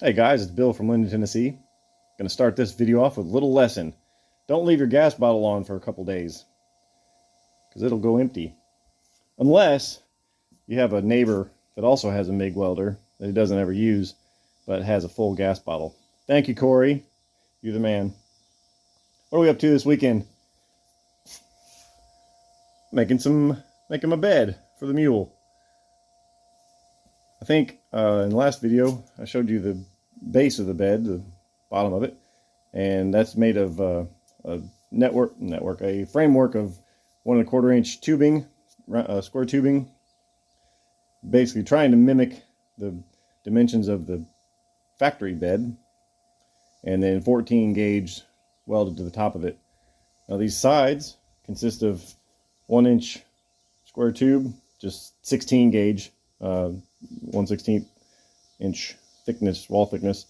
Hey guys, it's Bill from Linden, Tennessee. Going to start this video off with a little lesson. Don't leave your gas bottle on for a couple days because it'll go empty. Unless you have a neighbor that also has a MIG welder that he doesn't ever use but has a full gas bottle. Thank you, Corey. You're the man. What are we up to this weekend? Making a bed for the mule. I think in the last video I showed you the base of the bed, the bottom of it, and that's made of a framework of 1¼ inch tubing, square tubing, basically trying to mimic the dimensions of the factory bed, and then 14 gauge welded to the top of it. Now these sides consist of 1-inch square tube, just 16 gauge, 1/16 inch thickness, wall thickness,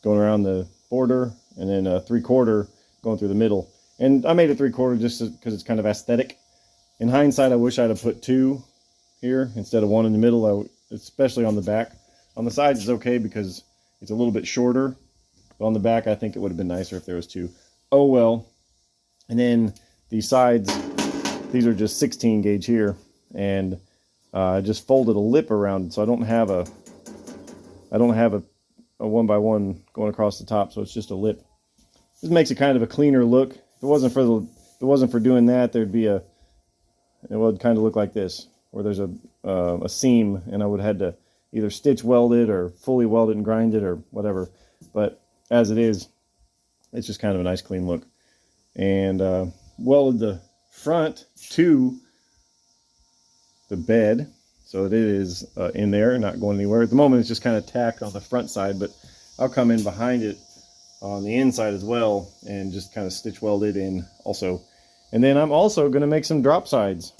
going around the border, and then a 3/4 going through the middle. And I made it 3/4 just because it's kind of aesthetic. In hindsight, I wish I'd have put 2 here instead of 1 in the middle, especially on the back. On the sides is okay because it's a little bit shorter, but on the back I think it would have been nicer if there was 2. Oh well. And then these sides, these are just 16 gauge here, and I just folded a lip around, so I don't have a 1x1 going across the top, so it's just a lip. This makes it kind of a cleaner look. If it wasn't for doing that, it would kind of look like this, where there's a seam, and I would have had to either stitch weld it or fully weld it and grind it or whatever. But as it is, it's just kind of a nice clean look. And welded the front to the bed so that it is in there, not going anywhere. At the moment it's just kind of tacked on the front side, but I'll come in behind it on the inside as well and just kind of stitch weld it in also. And then I'm also going to make some drop sides.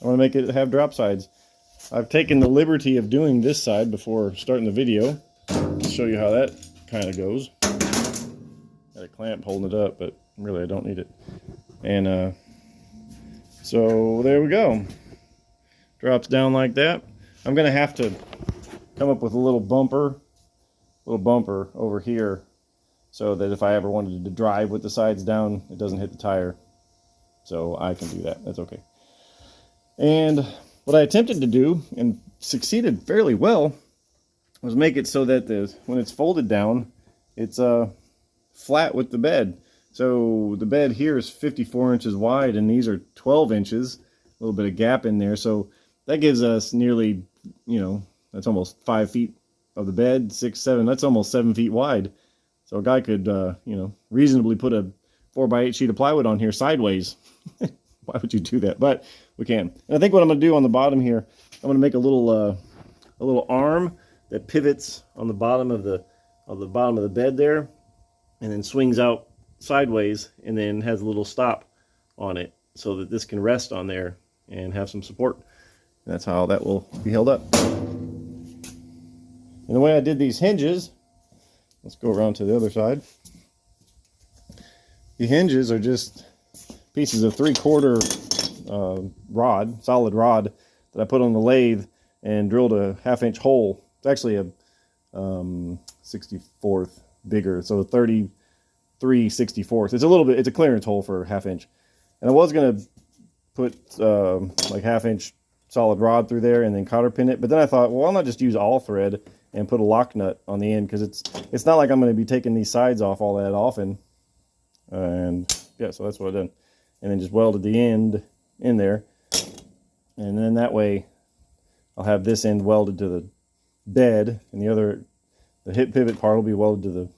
I want to make it have drop sides. I've taken the liberty of doing this side before starting the video to show you how that kind of goes. Got a clamp holding it up, but really I don't need it. And so there we go. Drops down like that. I'm gonna have to come up with a little bumper over here so that if I ever wanted to drive with the sides down, it doesn't hit the tire. So I can do that. That's okay. And what I attempted to do, and succeeded fairly well, was make it so that when it's folded down, it's flat with the bed. So the bed here is 54 inches wide, and these are 12 inches, a little bit of gap in there. So that gives us nearly, that's almost 5 feet of the bed, 6, 7, that's almost 7 feet wide. So a guy could, reasonably put a 4x8 sheet of plywood on here sideways. Why would you do that? But we can. And I think what I'm going to do on the bottom here, I'm going to make a little arm that pivots on the bottom of the bed there, and then swings out sideways, and then has a little stop on it so that this can rest on there and have some support. And that's how that will be held up. And the way I did these hinges, let's go around to the other side. The hinges are just pieces of 3/4 solid rod that I put on the lathe and drilled a 1/2 inch hole. It's actually a 64th bigger, so 33/64. It's a clearance hole for 1/2 inch. And I was gonna put like 1/2 inch solid rod through there and then cotter pin it, but then I thought, well, why not just use all thread and put a lock nut on the end, because it's not like I'm going to be taking these sides off all that often. And yeah, so that's what I done. And then just welded the end in there, and then that way I'll have this end welded to the bed, and the hip pivot part will be welded to the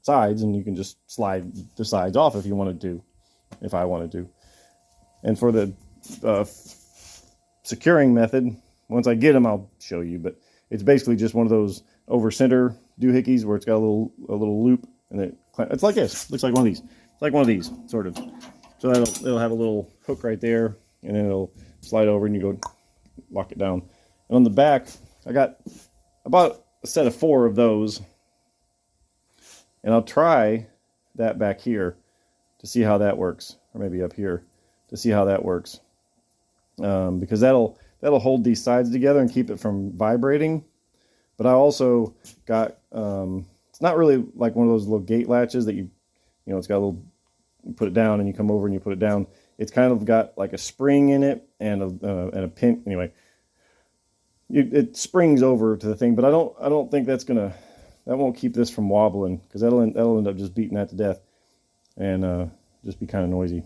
sides, and you can just slide the sides off if you wanted to, if I wanted to. And for the securing method, once I get them I'll show you, but it's basically just one of those over center doohickeys where it's got a little loop, and it's like this. Looks like one of these. It's like one of these, sort of. So it'll have a little hook right there, and then it'll slide over and you go lock it down. And on the back I got about a set of 4 of those, and I'll try that back here to see how that works, or maybe up here to see how that works, because that'll hold these sides together and keep it from vibrating. But I also got, it's not really like one of those little gate latches that you know, it's got a little, you put it down and you come over and you put it down. It's kind of got like a spring in it and a pin. Anyway, it springs over to the thing, but I don't think that won't keep this from wobbling, because that'll end up just beating that to death and just be kind of noisy.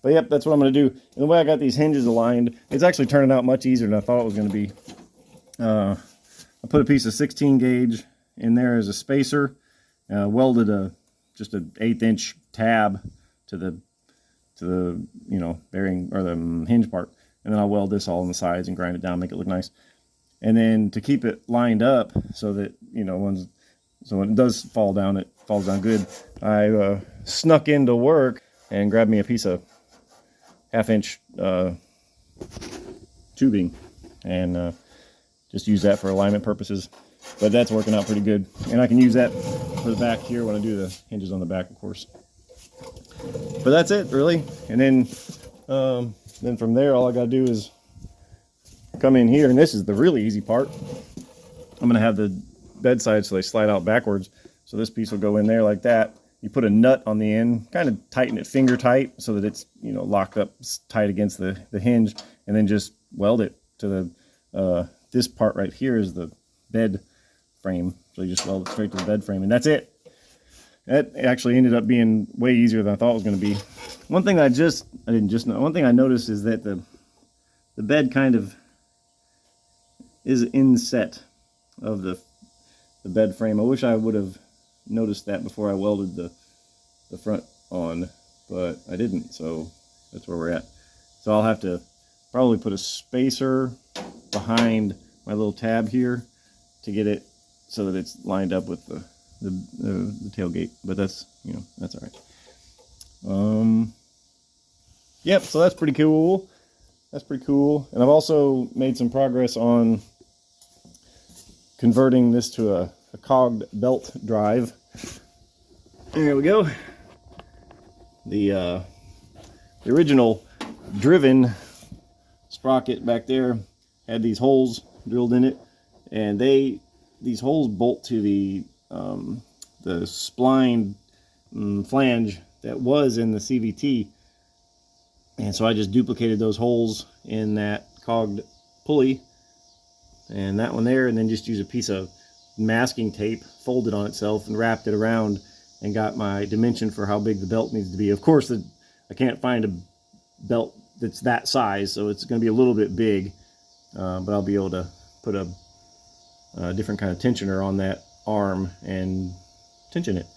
But yep, that's what I'm going to do. And the way I got these hinges aligned, it's actually turning out much easier than I thought it was going to be. I put a piece of 16 gauge in there as a spacer, welded just an 1/8 inch tab to the you know, bearing or the hinge part, and then I'll weld this all on the sides and grind it down, make it look nice. And then to keep it lined up so that, you know, when it does fall down, it falls down good, I snuck into work and grabbed me a piece of 1/2 inch tubing and just use that for alignment purposes. But that's working out pretty good, and I can use that for the back here when I do the hinges on the back, of course. But that's it, really. And then from there, all I gotta do is come in here, and this is the really easy part. I'm gonna have the bedside so they slide out backwards, so this piece will go in there like that. You put a nut on the end, kind of tighten it finger tight so that it's, you know, locked up tight against the hinge, and then just weld it to the this part right here is the bed frame, so you just weld it straight to the bed frame, and that's it. That actually ended up being way easier than I thought it was going to be. One thing one thing I noticed is that the bed kind of is inset of the bed frame. I wish I would have noticed that before I welded the front on, but I didn't, so that's where we're at. So I'll have to probably put a spacer behind my little tab here to get it so that it's lined up with the tailgate, but that's, you know, that's all right. Yep, so that's pretty cool. That's pretty cool. And I've also made some progress on converting this to a cogged belt drive. There we go. The original driven sprocket back there had these holes drilled in it, and these holes bolt to the spline flange that was in the CVT, and so I just duplicated those holes in that cogged pulley and that one there, and then just used a piece of masking tape, folded on itself, and wrapped it around, and got my dimension for how big the belt needs to be. Of course, I can't find a belt that's that size, so it's going to be a little bit big, but I'll be able to put a different kind of tensioner on that arm and tension it.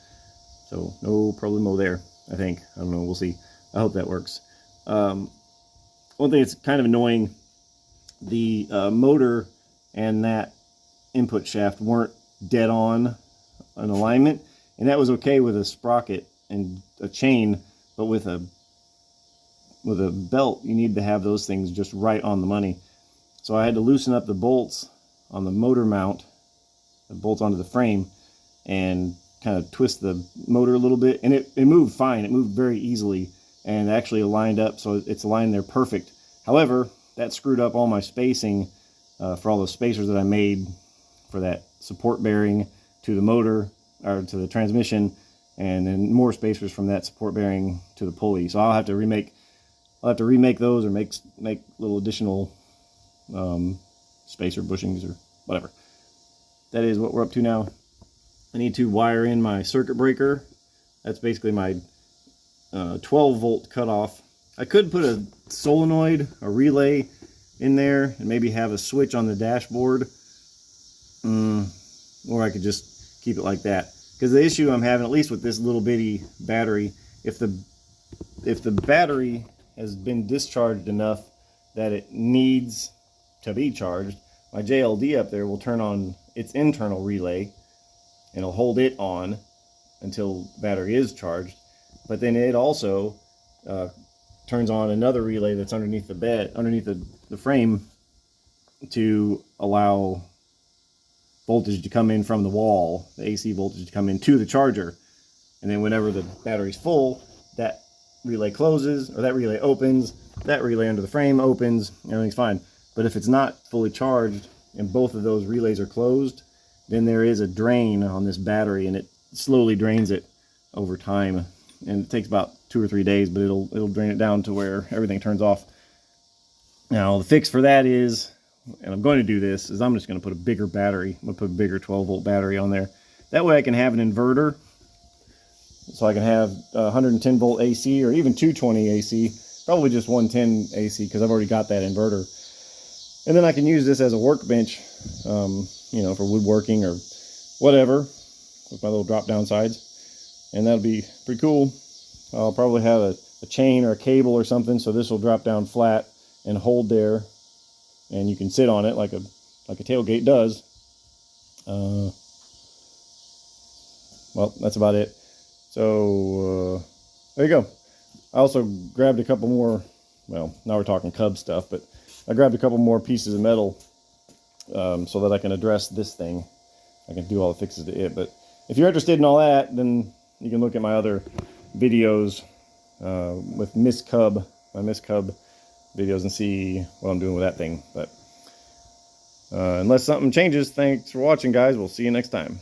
So no problemo there, I think. I don't know, we'll see. I hope that works. One thing that's kind of annoying, the motor and that input shaft weren't dead on an alignment, and that was okay with a sprocket and a chain, but with a belt you need to have those things just right on the money. So I had to loosen up the bolts on the motor mount, the bolts onto the frame, and kind of twist the motor a little bit, and it moved fine. It moved very easily and actually aligned up, so it's aligned there perfect. However, that screwed up all my spacing for all the spacers that I made for that support bearing to the motor, or to the transmission, and then more spacers from that support bearing to the pulley. So I'll have to remake those, or make little additional spacer bushings or whatever. That is what we're up to now. I need to wire in my circuit breaker. That's basically my 12 volt cutoff. I could put a solenoid, a relay in there, and maybe have a switch on the dashboard, or I could just keep it like that. Because the issue I'm having, at least with this little bitty battery, if the battery has been discharged enough that it needs to be charged, my JLD up there will turn on its internal relay, and it'll hold it on until the battery is charged. But then it also turns on another relay that's underneath the bed, underneath the frame, to allow voltage to come in from the wall, the AC voltage to come in to the charger. And then whenever the battery's full, that relay closes, or that relay opens, that relay under the frame opens, everything's fine. But if it's not fully charged, and both of those relays are closed, then there is a drain on this battery, and it slowly drains it over time. And it takes about 2 or 3 days, but it'll drain it down to where everything turns off. Now the fix for that is, and I'm going to do this, is I'm just going to put a bigger battery. I'm going to put a bigger 12-volt battery on there. That way I can have an inverter, so I can have 110 volt AC or even 220 AC. Probably just 110 AC because I've already got that inverter. And then I can use this as a workbench, you know, for woodworking or whatever, with my little drop down sides. And that'll be pretty cool. I'll probably have a chain or a cable or something, so this will drop down flat and hold there, and you can sit on it like a tailgate does. Well, that's about it. So there you go. I also grabbed a couple more, well, now we're talking Cub stuff, but I grabbed a couple more pieces of metal so that I can address this thing. I can do all the fixes to it. But if you're interested in all that, then you can look at my other videos with my Miss Cub videos, and see what I'm doing with that thing. But unless something changes, thanks for watching, guys. We'll see you next time.